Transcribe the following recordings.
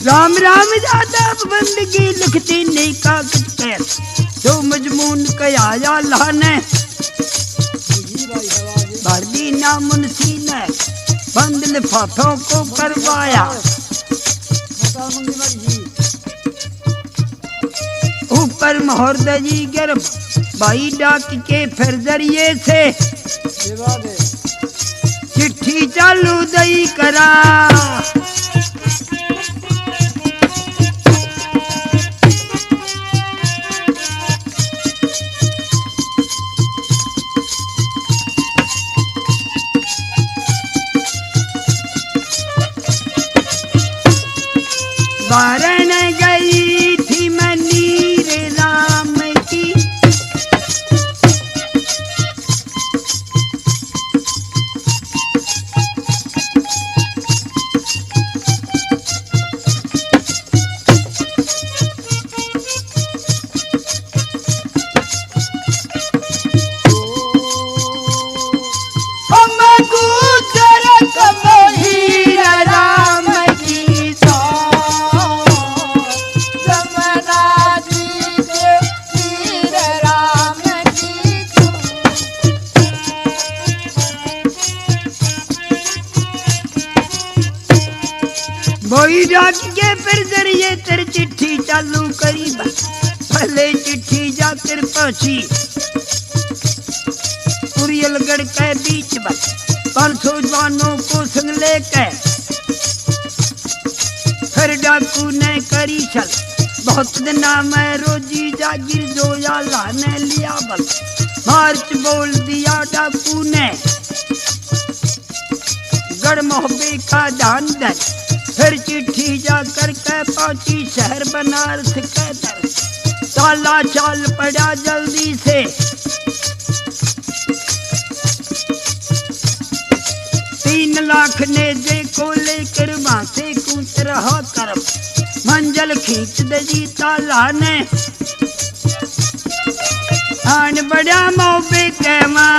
राम राम यादव बंदगी लिखती नहीं कागज पे जो मजमून कया अल्लाह ने भर दी ना मुंशी ने बंद लिफाफों को करवाया ऊपर मोहर दजी गर्भ भाई डाक के फिर जरिए से चिट्ठी चालू दई करा वारण गई थी मनीर राम की वही डाक के फिर जरिए तेरी चिट्ठी चालू करी पहले चिट्ठी जाकर पहुंची कुरियलगढ़ के बीच में 500 जवानों को संग लेके फिर डाकू ने करी चल बहुत दिन में रोजी जागिर जो अल्लाह ने लिया बल मार्च बोल दिया डाकू ने गढ़ मोहब्बे का ध्यान दे फिर चिट्ठी जाकर के पहुंची शहर बनारस के दर ताला चाल पड़ा जल्दी से 3 लाख ने जे को लेकर वहां से कूच रहा कर मंजल खींच दजी ताला ने आन बड़ा मोबे के मां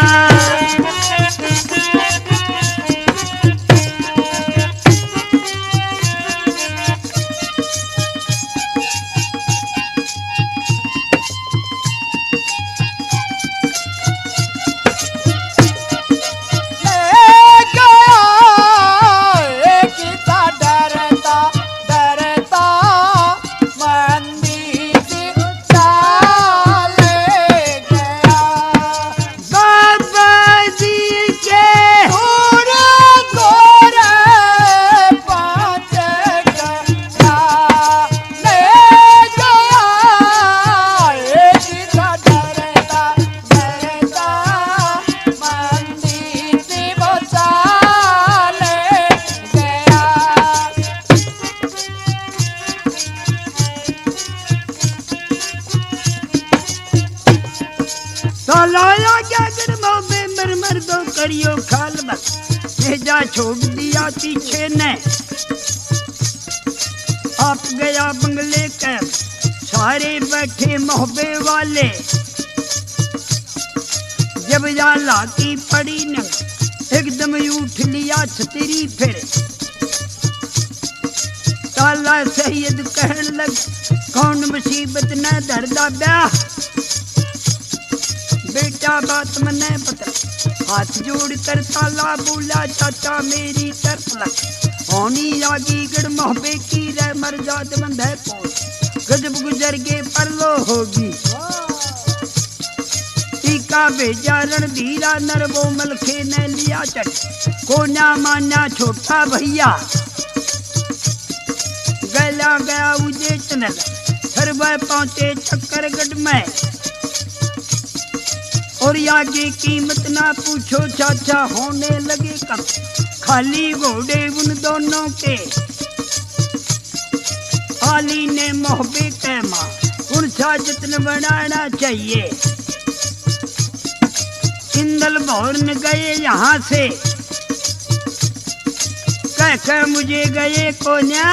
लाया क्या कर मर दो करियो खाल बस भेजा छोड़ दिया पीछे ने आप गया बंगले के सारे बैठे मोहब्बे वाले जब जाला की पड़ी न एकदम उठ लिया छतरी फिर ताला सैयद कहन लग कौन मुसीबत न दर्दा ब्याह बेटा बात मने पता हाथ जोड़ कर ताला बोला चाचा मेरी तरफ लग होनी आगी गढ़ मोहब्बे की रह मर जात बंध है पोस गजब गुजर के परलो होगी टीका भेजा रणधीरा नरबो मलखे ने लिया चट कोना माना छोटा भैया गला गया उजे चनल फिर वह पहुंचे चक्करगढ़ में और आगे कीमत ना पूछो चाचा होने लगे कम खाली घोड़े उन दोनों के आली ने मोहब्बे के मां उनसा जतन बनाना चाहिए इंदल भौरन गए यहाँ से कह मुझे गए कोन्या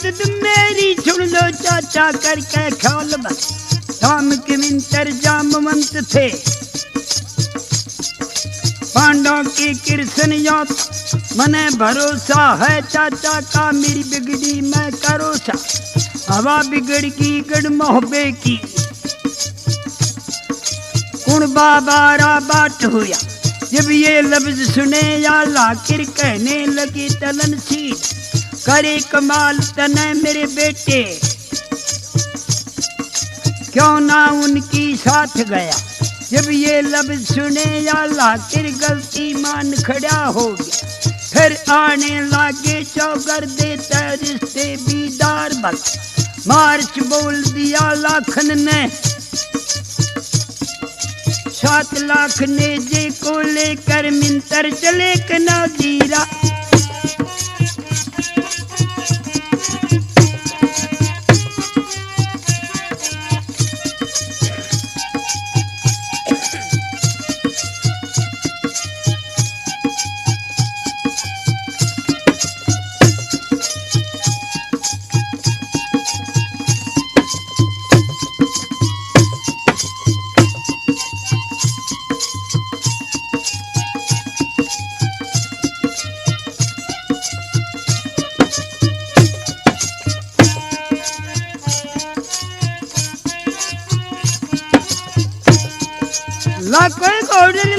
मदद मेरी सुन लो चाचा करके ख्याल बन शाम के मिंतर जामवंत थे पांडव के कृष्ण याद मने भरोसा है चाचा का मेरी बिगड़ी मैं करोसा हवा बिगड़ की गढ़ मोहबे की कुण बाबारा बाट हुआ जब ये लफ्ज सुने या लाकिर कहने लगे तलन सी करे कमाल तने मेरे बेटे क्यों ना उनकी साथ गया जब ये लफ्ज सुने या लाकिर गलती मान खड़ा हो गया फिर आने लागे चौगर देता रिश्ते बीदार बल मार्च बोल दिया लाखन ने 7 लाख ने जे को लेकर मिंतर चले कनाजीरा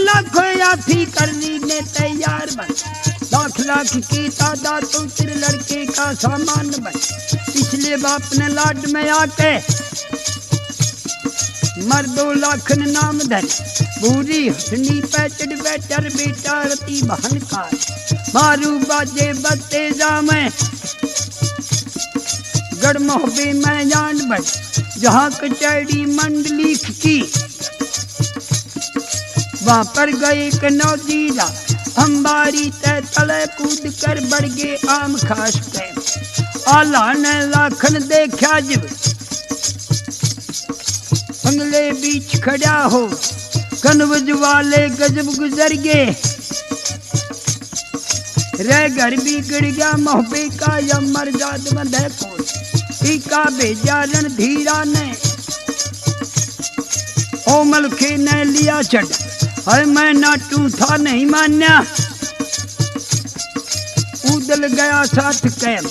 लाखों याफी करनी ने तैयार बन लाख की तादाद तो तेरे लड़के का सामान बन पिछले बाप ने लाड में आके मर 2 लाख नाम धन बूढ़ी हसनी पैचड़ बैठर बेटा रती बहन का मारू बाजे बत्ते जामे गढ़ मोहबे में जान बन जहाँ कचहरी मंडली की वहाँ पर गए कनौजीरा अंबारी तय तले कूद कर बढ़ गए आम खास पे आला ने लाखन देखा जब बंगले बीच खड़ा हो कनवज वाले गजब गुजर गए रह घर बिगड़ गया मोहबे का या मर्जाद बंधे कोई का भेजा रणधीरा ने ओमल खे ने लिया चढ़ है मैं नाटू था नहीं मान्या उदल गया साथ कैम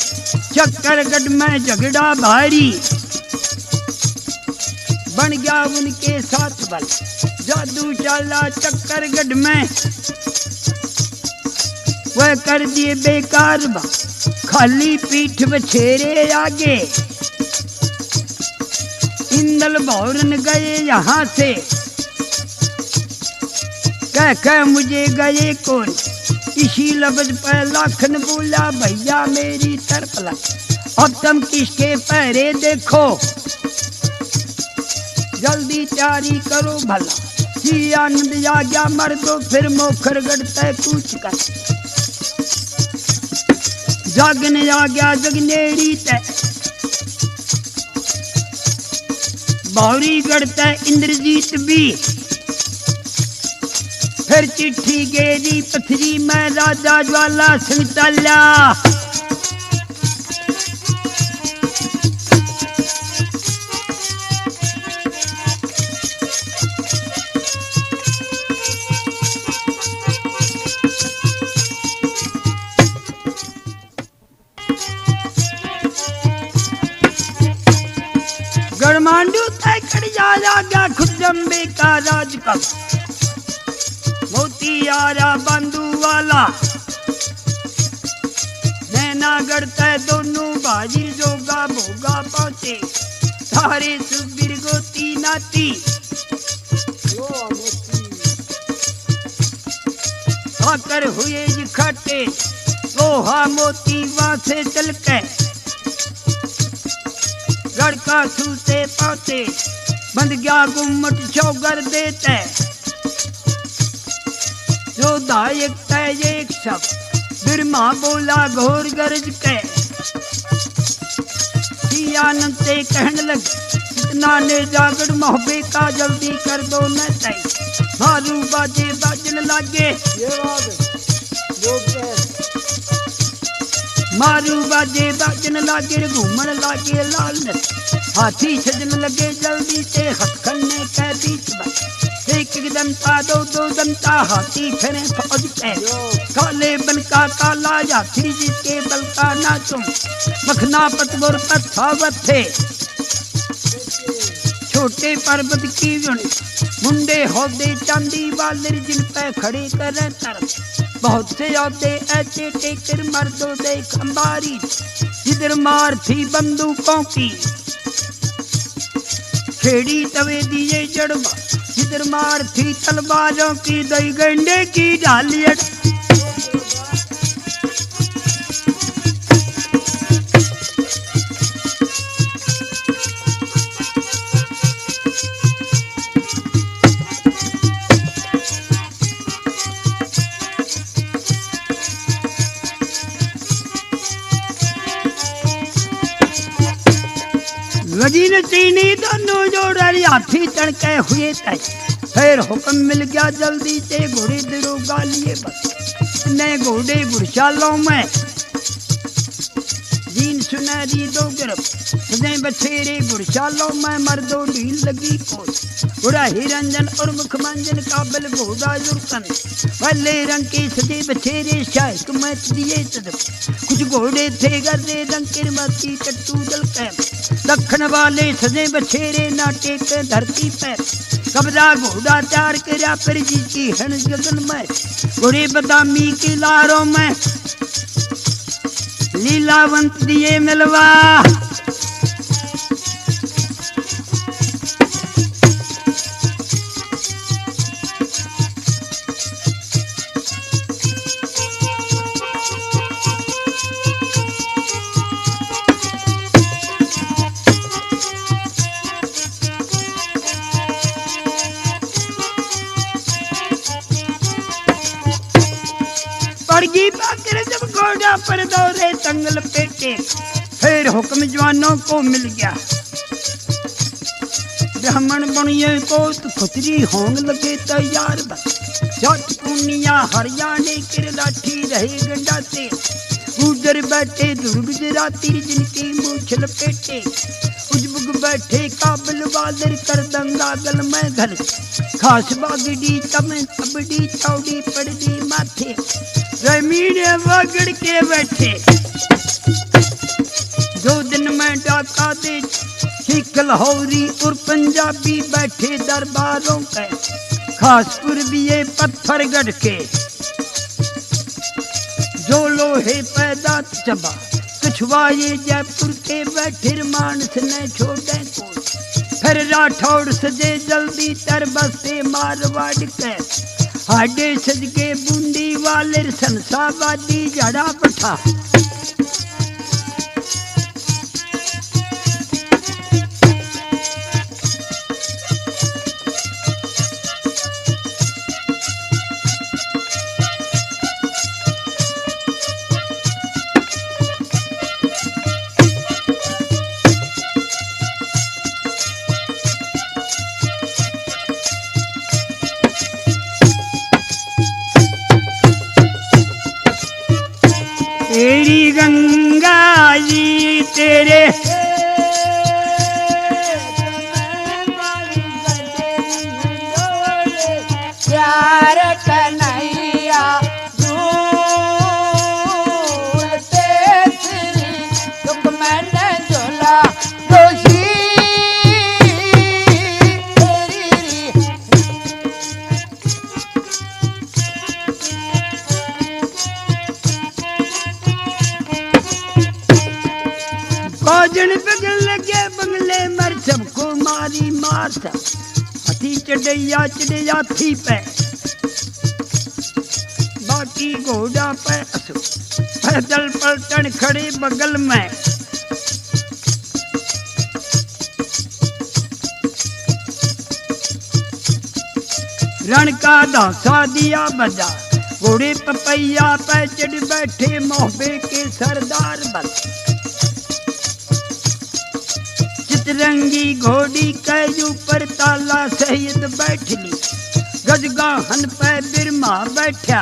चक्करगढ़ में झगड़ा भारी बन गया उनके साथ बल जादू चाला चक्करगढ़ में वह कर दिए बेकार बा खाली पीठ बछेरे आगे इंदल भौरन गए यहाँ से कह मुझे गए कौन इसी लफ्ज पर लाखन बोला भैया मेरी तरफ लग अब तुम किसके पहरे देखो जल्दी तैयारी करो भला जी आनंद आ गया मर दो फिर मोखरगढ़ तय कूच कर जागने आ गया जगनेरी तय बौरीगढ़ तय इंद्रजीत भी फिर चिट्ठी गेरी पथरी में राजा ज्वाला सिंह तल्या गढ़मांडू तय कर जा खुदम्बे का राज का मोतियारा बंधु वाला नैनागढ़ तय दोनों बाजी जोगा भोगा पहुंचे सारे सुबीर गोती नाती आकर हुए इकट्ठे लोहा मोती वहां से चल के गढ़ का सूते पाते बंद गया गुम्मट चौगर देते जोधा एक तय एक सब बिरमा बोला घोर गरज के आनंद से कहने लगे इतना ने जागड़ मोहबे का जल्दी कर दो न तय मारू बाजे बाजन लागे मारू बाजे बाजन लागे घूमन लागे लाल ने हाथी सजन लगे जल्दी से हथखन्ने के बीच में एक दंता दो दंता हाथी फिरे फौज पे काले बन का काला हाथी जिसके बल का ना तुम मखना पतवर पथावत थे छोटे पर्वत की मुंडे होदे चांदी वाले जिन पे खड़े करे तर बहुत से होते ऐसे टेकर मर्दों दे खंबारी जिधर मार थी बंदूकों की खेड़ी तवे दिए जड़वा जिधर मार थी तलवारों की दई गंडे की डालियट वजीर चीनी दोनों जोड़े हाथी चढ़के हुए तय फिर हुक्म मिल गया जल्दी से घोड़े दरोगा लिए बस नए घोड़े गुरशालों में जीन सुनहरी दो गिरफ सजे बछेरे गुरशालों में मर्दों ढील लगी कोस घोड़ा हिरंजन और मुखमंजन काबिल घोड़ा जुर्कन वाले रंग के सजे बछेरे शायक में दिए कुछ घोड़े थे गरे रंग के मती कट्टू दल के दखन वाले सजे बछेरे नाटे के धरती पर कब्जा घोड़ा चार करा पर जी की हन गगन में घोड़े बदामी के लारों में लीलावंत दिए मिलवा जब घोड़ा पर दौड़े तंगल पेटे फिर हुक्म जवानों को मिल गया ब्राह्मण बनिए को तो खुतरी होंग लगे तैयार बस पुनिया हरियाणे के लाठी रहे गंडा से उधर बैठे दुर्गुजराती जिनकी मूछ लपेटे उजबुग बैठे काबिल वादर कर दंगा गल में घर खास बागड़ी तमें तबड़ी चौड़ी पड़दी माथे जमीन वगड़ के बैठे 2 दिन में डाका दे सिख लाहौरी और पंजाबी बैठे दरबारों के खासपुर भी पत्थर गढ़ के जो लोहे पैदा चबा कछुआए जयपुर के बैठे मानस ने छोड़े को फिर राठौड़ सजे जल्दी तर बसे मारवाड़ के हाडे सजके बूंदी वाले संसावादी जड़ा पठा तेरी गंगा जी तेरे प्यार कन्हैया बगल लगे बंगले मर सबको मारी मार हाथी चढ़ैया चढ़ैया थी पे बाकी घोड़ा पे पैदल पलटन खड़े बगल में रण का धासा दिया बजा घोड़े पपैया पे चढ़ बैठे मोहबे के सरदार बल चितरंगी घोड़ी के ऊपर ताला सहित बैठली गजगाहन पे बिरमा बैठा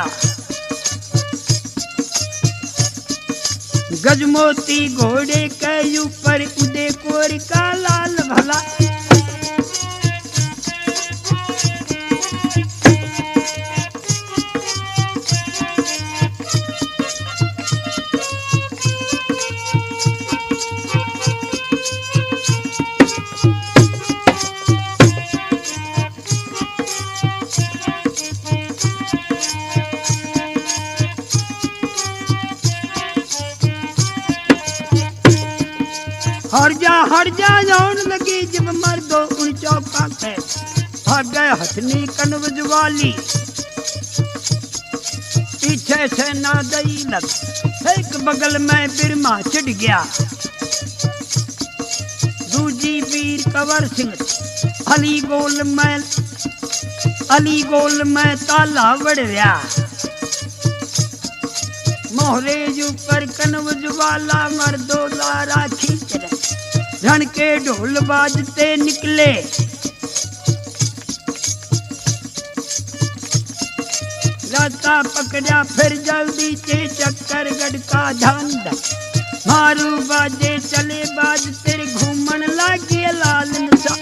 गजमोती घोड़े के ऊपर उदय कोर का लाल भला। हर जा जान लगी जब मर्दो उन चौका के भाग गए हथनी कनवज वाली। पीछे से ना दई लग एक बगल में बिरमा चिढ़ गया। दूजी वीर कंवर सिंह अली गोल में ताला बढ़िया। मोहरे ऊपर कनवज वाला मर्दो लारा खींच रहे। रण के ढोल बाजते निकले। राता पकड़ा फिर जल्दी से चक्कर गढ़ का झंडा। मारू बाजे चले बाज तेरे घूमन लागे लाल नशा।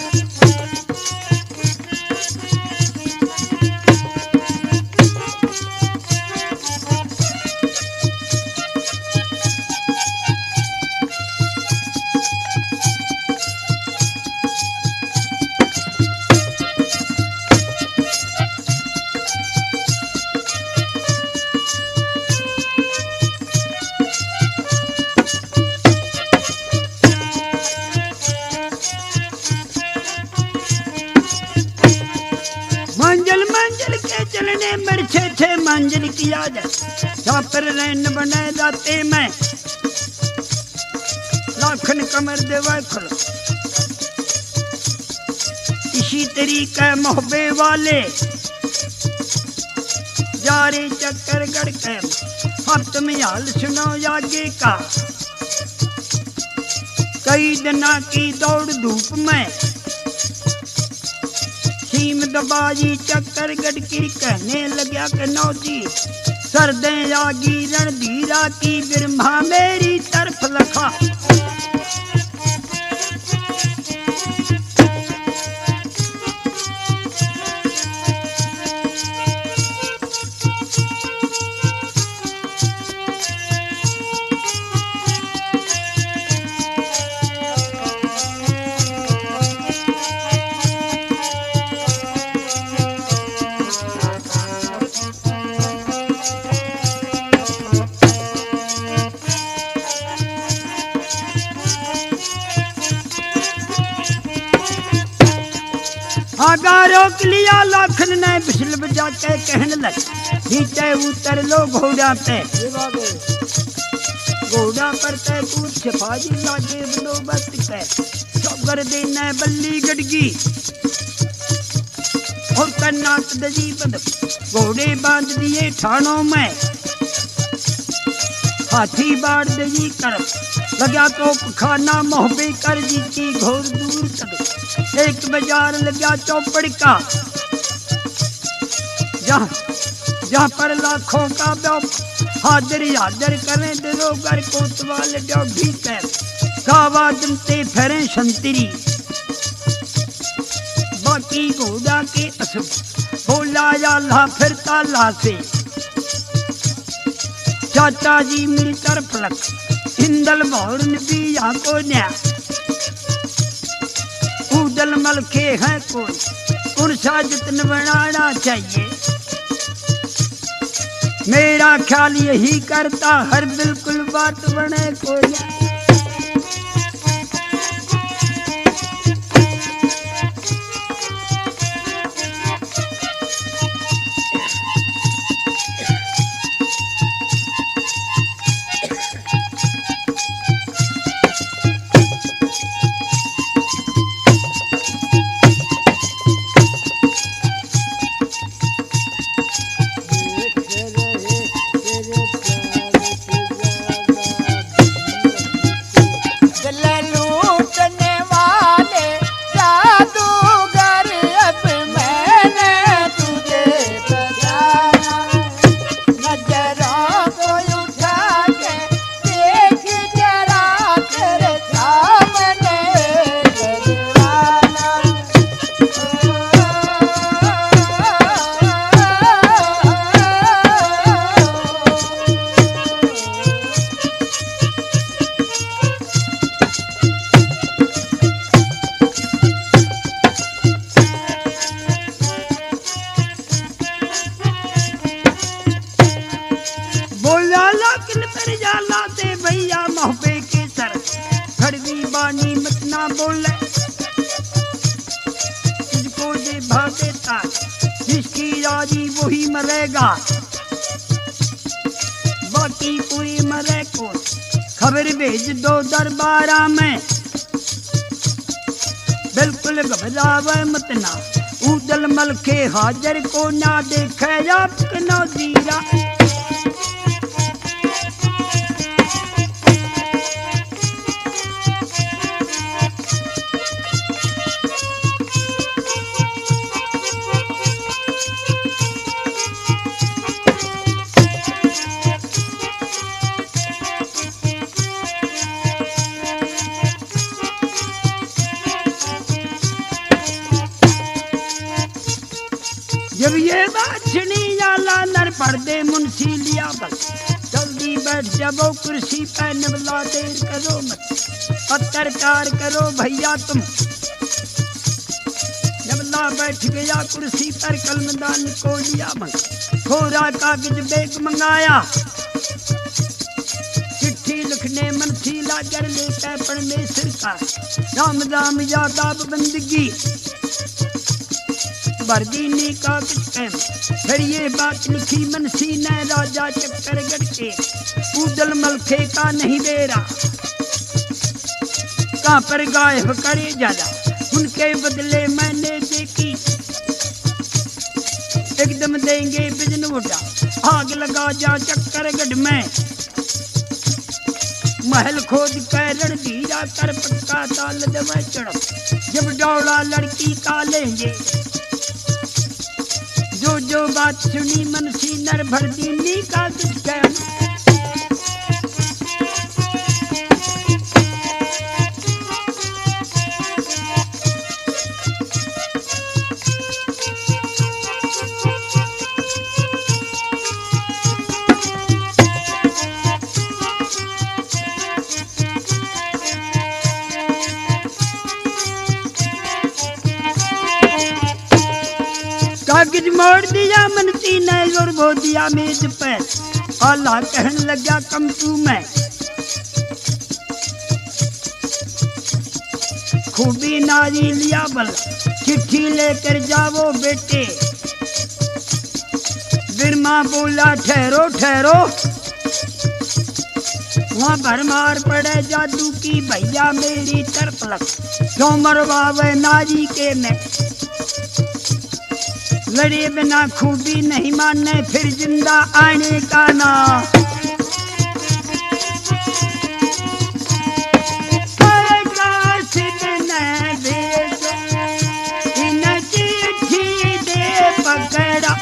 मंजिल के चलने में छे मंजिल किया जाए। पर रैन बने जाते मैं लाखन कमर देवा खुल। इसी तरीके मोहब्बे वाले जारे चक्कर गढ़ के हफ्त में हाल सुनो आगे का। कई दिना की दौड़ धूप में दबाजी चक्कर गड़की कहने लगा कि नौजी सर्दे आगी रणधीरा की बिरम्हा मेरी तरफ लखा। आगा रोक लिया लाखन ने बिजल बजा के कहने लग नीचे उतर लो घोड़ा पे। घोड़ा पर ते पूछ फाजी लागे बंदोबस्त के चौगर देना बल्ली गड़गी और कर्नाट दजी बद घोड़े बांध दिए ठाणों में। हाथी बाढ़ दजी कर लगा तो खाना मोहब्बे कर जी की घोर दूर तक। एक बाजार लगा चौपड़ का जहाँ पर लाखों का हाजिर करें दरोगर कोतवाल भी गावा दमते फेरे संतरी। बाकी घोड़ा के असब बोला अल्लाह फिर ताला से। चाचा जी मेरी तरफ लग इंदल भौरन भी यहाँ को न्या उदल मल के है कोई कौन सा जतन बनाना चाहिए। मेरा ख्याल यही करता हर बिल्कुल बात बने कोई। बिरमा बोले तुझको जे भा देता जिसकी राजी वही मरेगा, बाकी कोई मरे को खबर भेज दो दरबारा में। बिल्कुल घबरावे मत ना उदल मल के हाजर को ना देखे आपको जीरा। जब ये बात सुनी जाला नर पर्दे मुंशी लिया बल, जल्दी बैठ जाओ कुर्सी पे निबला देर करो मत, पत्रकार करो भैया तुम। निबला बैठ गया कुर्सी पर कलमदान को लिया बल, खोरा कागज बेग मंगाया, चिट्ठी लिखने मनसी लाजर लेकर परमेश्वर का राम राम यादाब बंदगी बरदीनी का किस्म। फिर ये बात लिखी मनसी ने राजा चक्करगढ़ के उदल मलखे का नहीं बेरा, कहाँ पर गायब करे ज्यादा उनके बदले मैंने देखी, एकदम देंगे बिजन उठा आग लगा जा चक्करगढ़ में। महल खोद कर रणधीरा कर पक्का ताल दवा चढ़, जब डौड़ा लड़की का लेंगे। जो जो बात सुनी मनसी नर भरदीनी का दुष्कर्म। कागज मोड़ दिया मनसी ने और वो दिया मेज पे, आला कहने लगा कम तू मैं। खूबी नारी लिया बल चिट्ठी लेकर जाओ बेटे। बिरमा बोला ठहरो ठहरो, वहाँ भरमार पड़े जादू की भैया मेरी तरफ लग, क्यों मरवावे नारी के में। लड़े बिना खूबी नहीं माने फिर जिंदा आने का ना। इन चिट्ठी दे पकड़ा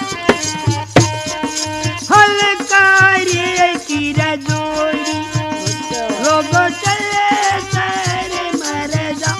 हलकारी की रजोड़ी, रोगो चले सारे मर जा।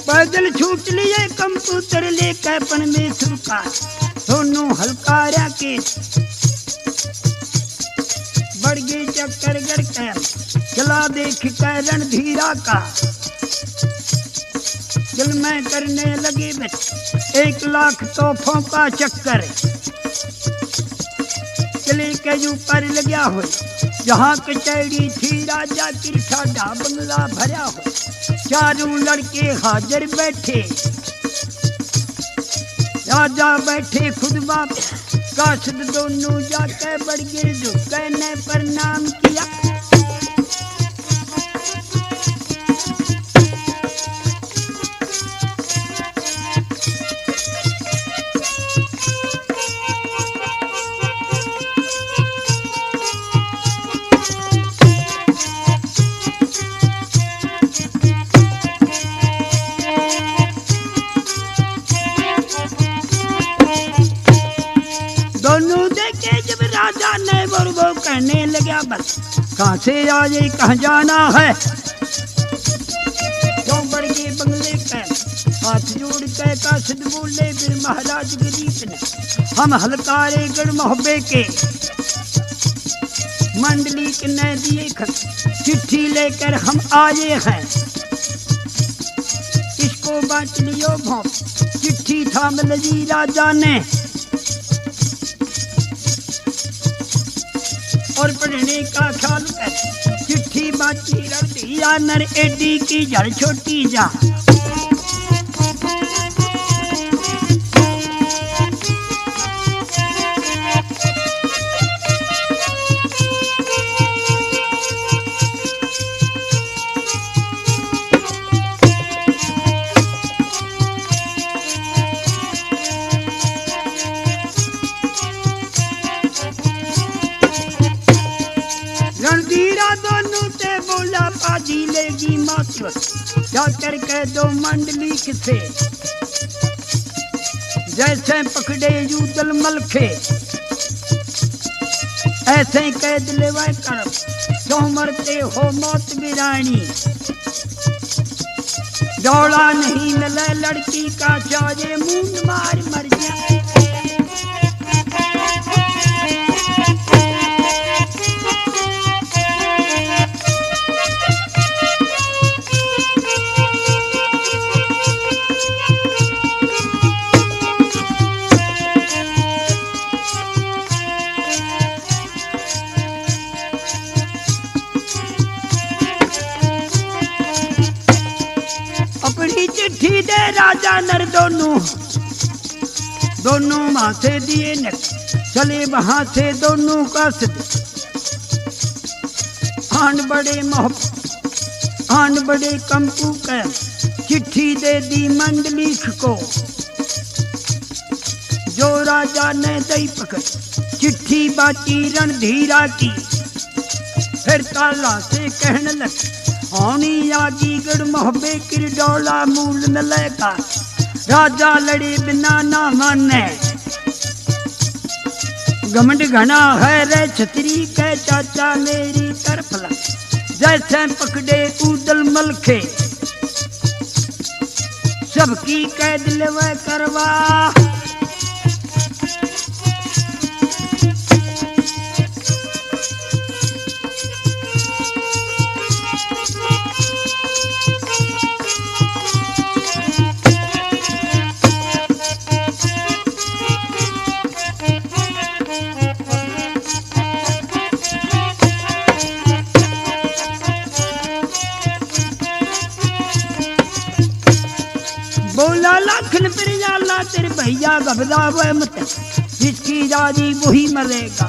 पैदल छूट लिए कंप्यूटर लेकर परमेश्वर का दोनों हलकारा के बढ़ गए चक्करगढ़ कर चला देख कर रणधीरा का। दिल में करने लगे 1 लाख तोहफों का चक्कर, चले के ऊपर लगा हो जहाँ कचहरी थी राजा की ठाडा बंगला भरा हो। चारों लड़के हाजिर बैठे, राजा बैठे खुद बाप काशद दोनों जाके बढ़ गए झुके ने प्रणाम किया। दोनों देखे जब राजा ने वो कहने लगा बस कहाँ से आज कहाँ जाना है। क्यों बढ़ गए बंगले का हाथ जोड़ के कासिद बोले फिर महाराज गरीब ने, हम हलकारे गढ़ मोहब्बे के मंडली के न दिए चिट्ठी लेकर हम आए हैं, इसको बांट लियो भोंप। चिट्ठी थाम ली राजा ने और पढ़ने का ख्याल कर, चिट्ठी बांटी रख दिया नर एडी की जड़ छोटी जा। पाजी लेगी मातवर जाकर कह दो मंडली से, जैसे पकड़े यूदल मलखे ऐसे कैद लेवा कर, जो मरते हो मौत बिरानी। डोला नहीं मिले लड़की का चाहे मुंह मार मर जाए। चिट्ठी दे राजा नर दोनों माथे दिए न चले वहां से दोनों कासिद। आन बड़े कंपू का चिट्ठी दे दी मंडली को, जो राजा ने दई पकड़ चिट्ठी बाकी रणधीरा की। फिर ताला से कहने लग, होनी आगी गढ़ मोहब्बे की डोला मूल मिलेगा, राजा लड़े बिना ना माने। घमंड घना है रे छतरी के चाचा मेरी तरफ ला, जैसे पकड़े उदल मलखे सबकी कैद लेवे करवा। लाखन प्रियाला तेरे भैया गबदा हुए मत, जिसकी दादी वही मरेगा।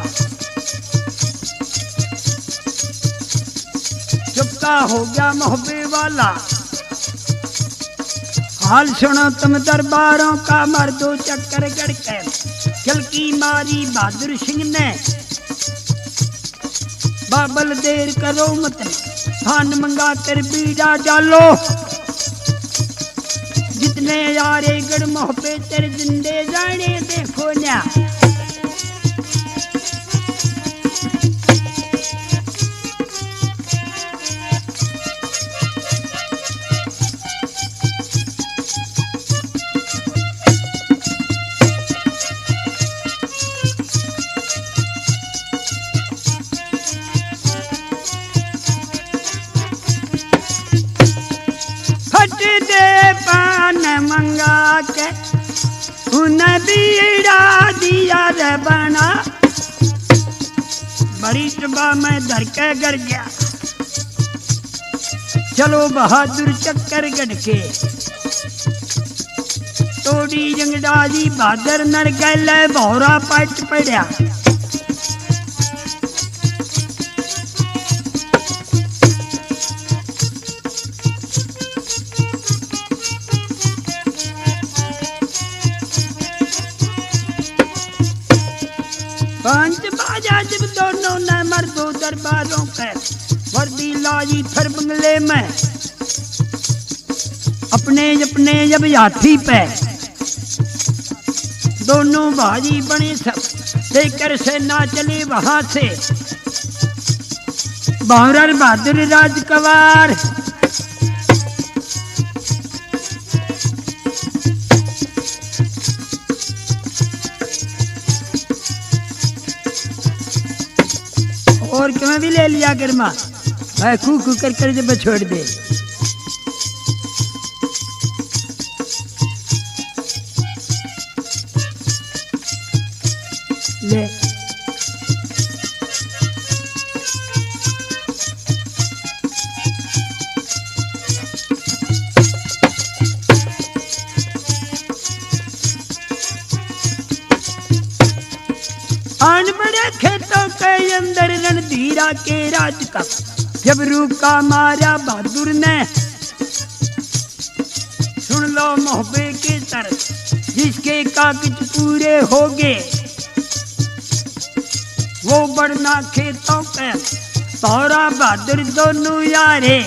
चुपका हो गया मोहब्बे वाला, हाल सुनो तुम दरबारों का। मर्दो चक्कर गड़ के चल की मारी बहादुर सिंह ने, बाबल देर करो मत, थान मंगा तेरे बीड़ा डालो। जितने यारे गढ़ मोहब्बे तेरे जिंदे जाने देखो ना। मंगा के उन्हें बीड़ा दिया रे बना, बड़ी टबा में धर के गर गया। चलो बहादुर चक्कर गढ़ के तोड़ी जंगडाजी बहादुर नर गैले भौरा पट पड़ा। पंच बाजा जब दोनों ने मर्दों दरबारों पे वर्दी लाई, फिर बंगले में अपने अपने जब हाथी पे दोनों भाजी बने सब लेकर से ना चले वहां से। बहरर बहादुर राजकवार के मैं भी ले लिया कर माँ मैं कू कू कर जब छोड़ दे ले आन बड़े खेतों के अंदर रणधीरा के राज का जब रूका मारा बहादुर ने सुन लो मोहब्बे के तरस जिसके कागज पूरे हो गए वो बढ़ना खेतों के तोरा बहादुर दोनों यारे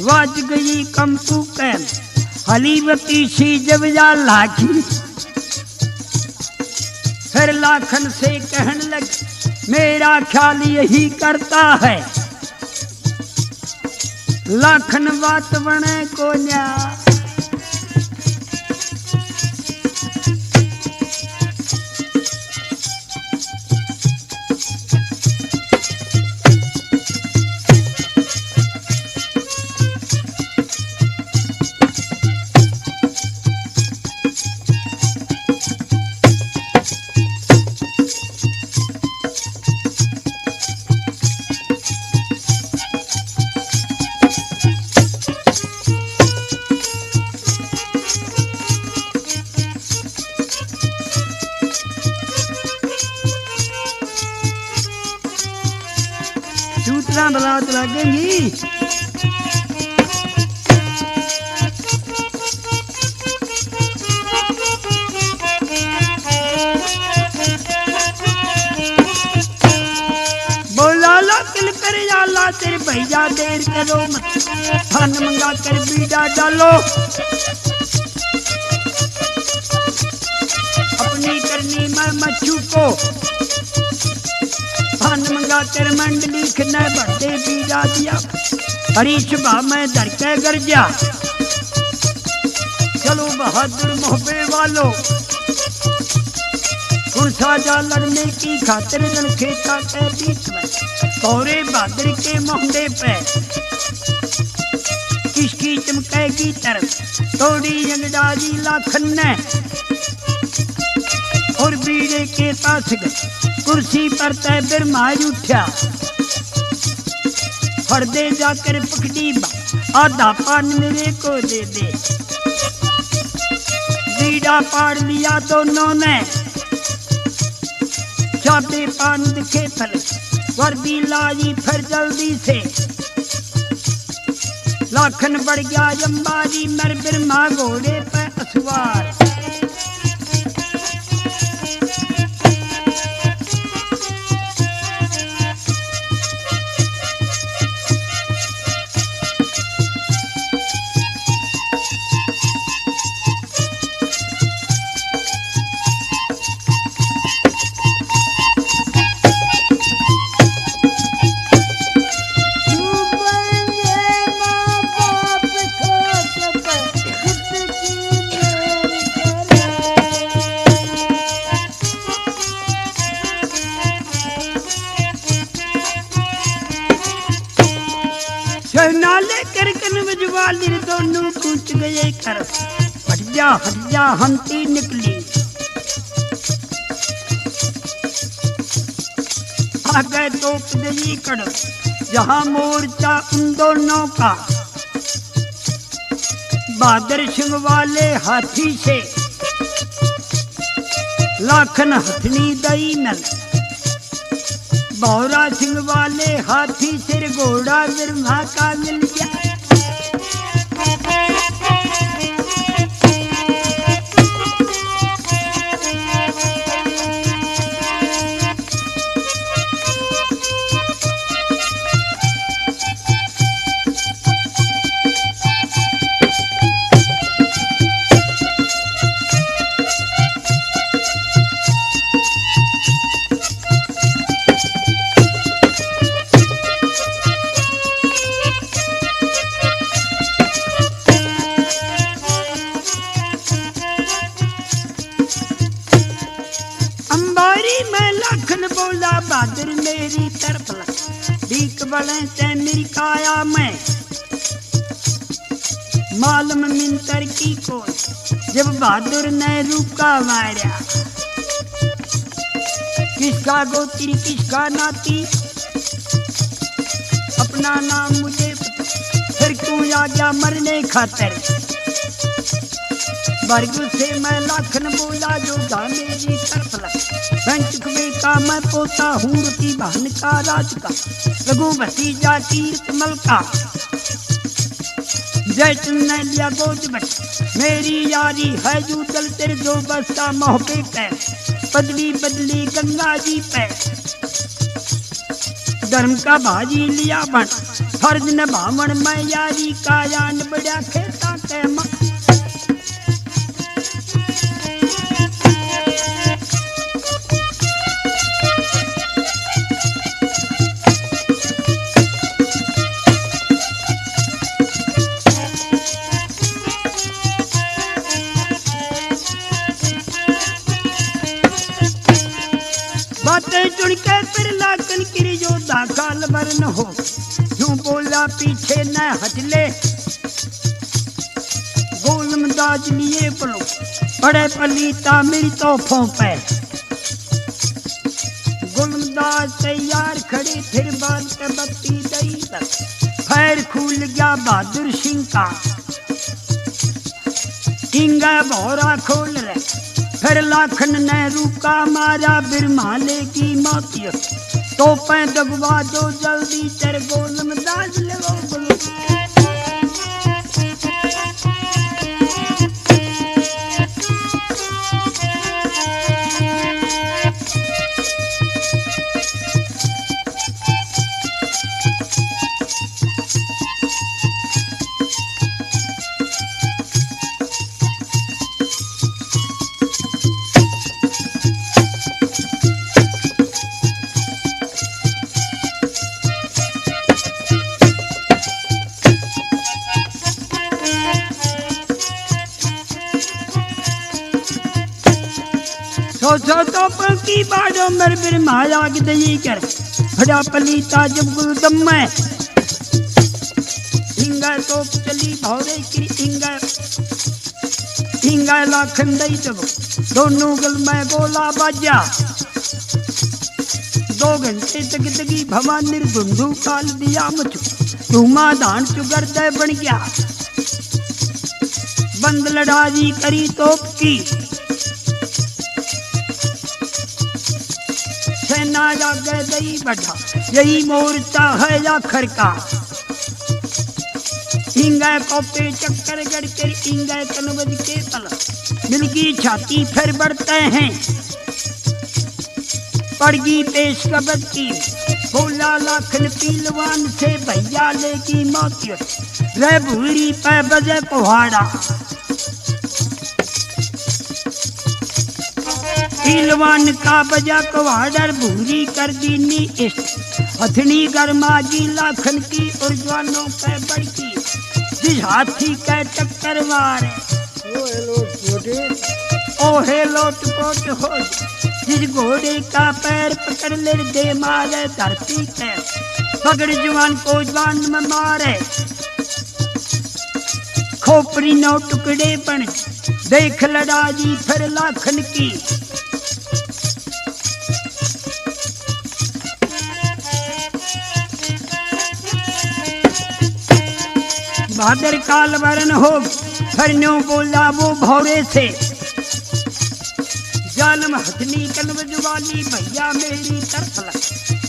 वाज गई कंपू के हलीवती सी जब या लागी फिर लाखन से कहने लगे मेरा ख्याल यही करता है लाखन बात बने को न्या सूत्रा बलात लगेंगी बोला लो किल कर जाला तेरे भैया देर करो मत धन मंगा कर बीड़ा डालो अपनी करनी मैं मच्छू को धन मंगा कर मंडली खने बड़े बीजा दिया हरी सुबह में धर के गर्जा चलो बहादुर मोहब्बे वालों कौन साजा लड़ने की खातिर रण खेता के बीच में तोरे बहादुर के मोहब्बे पे किसकी चमकेगी तरफ तोड़ी अंगदाजी लाखन ने और बीड़े के पास गए कुर्सी पर तय बिरमाई उठा फड़ दे जाकर पकड़ी आधा पान मेरे को दे दे बीड़ा पाड़ लिया दोनों ने चाबे पान दिखे फल वर्दी लाई फिर जल्दी से लाखन बढ़ गया अंबारी मर बिरमा घोड़े पे असवार नाले कर कन बजवाली दोनों कूच गए कर हट जा हंती निकली आ गए तो दई कड़ जहां मोर्चा उन दोनों का बहादुर सिंह वाले हाथी से लाखन हथनी दई नल बौरा सिंह वाले हाथी सिर घोड़ा बिरमा का मिल गया बहादुर मेरी तरफ बीक बड़े से मेरी काया में मालूम मिंतर की कोई जब बहादुर ने रुका मारा किसका गोत्री किसका नाती अपना नाम मुझे फिर क्यों आ गया मरने खातर बरगु से मैं लाखन बोला जो जाने जी तरफ पंच कुबे का मैं पोता हूँ रुति बहन का राज का रघु भतीजा तीर्थ मल का जैसे ने लिया गोद बट मेरी यारी है जो दल तेरे जो बस्ता मोह पे कर बदली बदली गंगा जी पे धर्म का भाजी लिया बन फर्ज न भावण मैं यारी का यान बड़ा खेता के मां चुनके फिर लाखन किरी जो दाकाल वरन हो यूं बोला पीछे न हटले गोलमदाज लिए पलो बड़े पलीता मेरी तोहफों पे गोलमदाज तैयार खड़े फिर बाल के बत्ती दई तक फैर खुल गया बहादुर सिंह का किंगा भौरा खोल रहे फिर लाखन ने रुका मारा बिरमाले की मोतिया तो पे दगवा दो जल्दी तेरे गोलमदाज ले बोलो तो की बाड़ो मर बिर माया गदई कर बड़ा पलीता जब गुलदम में इंगा तो चली भौरे की इंगा लाखन दई तब दोनों गल में गोला बाजा 2 घंटे तक तगी भवा निर्धुंधु काल दिया मुझ धूमा धान चुगर दे बन गया बंद लड़ाई करी तोप की सेना जागे दई बैठा यही मोर्चा है आखिर का इंगा कोपे चक्कर गड़ कर इंगा कनवज के तल मिलगी छाती फिर बढ़ते हैं पड़गी पेश कबद की बोला लाखन पीलवान से भैया लेगी मौतियत रे भूरी पे बजे कुहाड़ा पीलवान का बजा कुहाड़र भूरी कर दीनी इष्ट हथनी गरमाजी लाखन की और जवानों के बड़की जिस हाथी के टक्कर मारे ओहे लोट पोट हो जिस घोड़े का पैर पकड़ ले दे मारे धरती के पकड़ जवान को जवान में मारे खोपड़ी 9 टुकड़े बन देख लड़ाई फिर लाखन की भादर काल वरन हो फिर न्यों बोला वो भौरे से जानम हथनी कलवज वाली भैया मेरी तरफ लग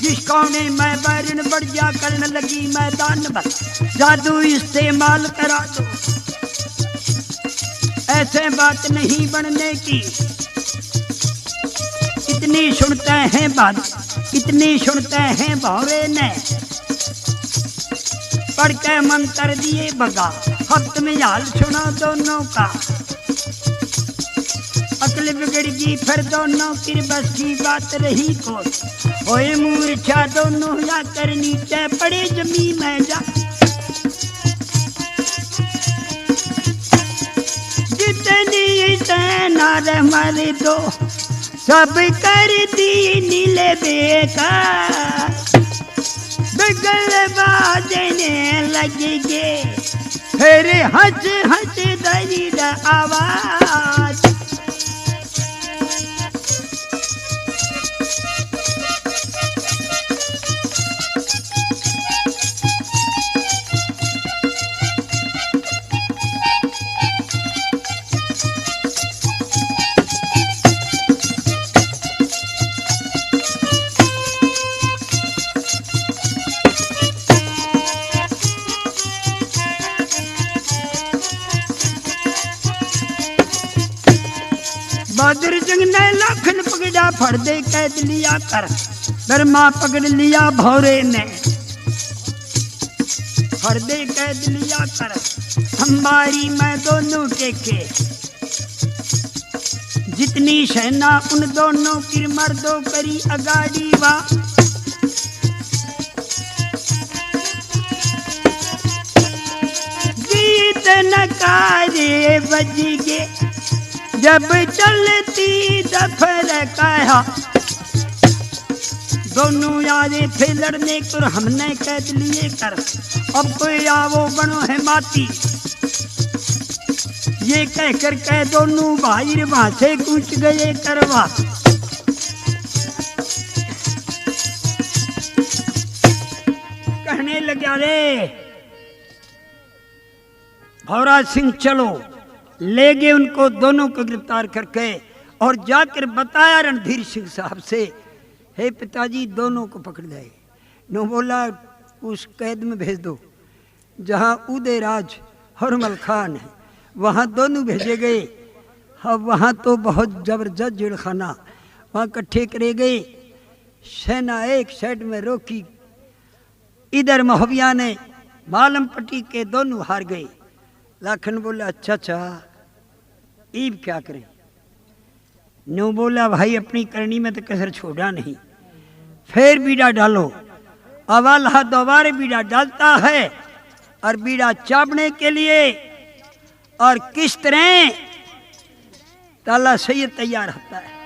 जिस कोने मैं बैरन बढ़ जा करने लगी मैदान भर जादू इस्तेमाल करा दो ऐसे बात नहीं बनने की इतनी सुनते हैं बात इतनी सुनते हैं भौरे ने पढ़ के मंत्र दिए बगा हफ्त में हाल सुना दोनों का अकल बिगड़ गई फिर दोनों की बस की बात रही को ओए मूर्छा दोनों जाकर नीचे पड़े जमीन में जा जितनी नारे मारे दो सब कर दी नीले बेका बिगल बाजने लगेगे फिर हंस हंस दर्द आवाज बहादुर जंग ने लाखन पकड़ा फड़ दे कैद लिया कर दरमा पकड़ लिया भौरे ने फड़ दे कैद लिया कर हमारी मैं दोनों टेके जितनी सेना उन दोनों की मर्दों करी अगाड़ी वा गीत नकारे बजगे जब चलती दफर कहा दोनों आए थे लड़ने कर हमने कैद लिए कर अब कोई आवो बनो है माती ये कहकर कह दोनों भाई वहां से कूच गए करवा कहने लगा रे भौरा सिंह चलो ले गए उनको दोनों को गिरफ्तार करके और जाकर बताया रणधीर सिंह साहब से हे पिताजी दोनों को पकड़ लाए नो बोला उस कैद में भेज दो जहां उदय राज हरमल खान है वहां दोनों भेजे गए अब वहां तो बहुत जबरदस्त जेलखाना वहां इकट्ठे करे गए सेना एक साइड में रोकी इधर महोबिया ने मालम पट्टी के दोनों हार गए लाखन बोला अच्छा अच्छा ईब क्या करें नो बोला भाई अपनी करनी में तो कसर छोड़ा नहीं फिर बीड़ा डालो अवाला दोबारा बीड़ा डालता है और बीड़ा चापने के लिए और किस तरह ताला सैयद तैयार होता है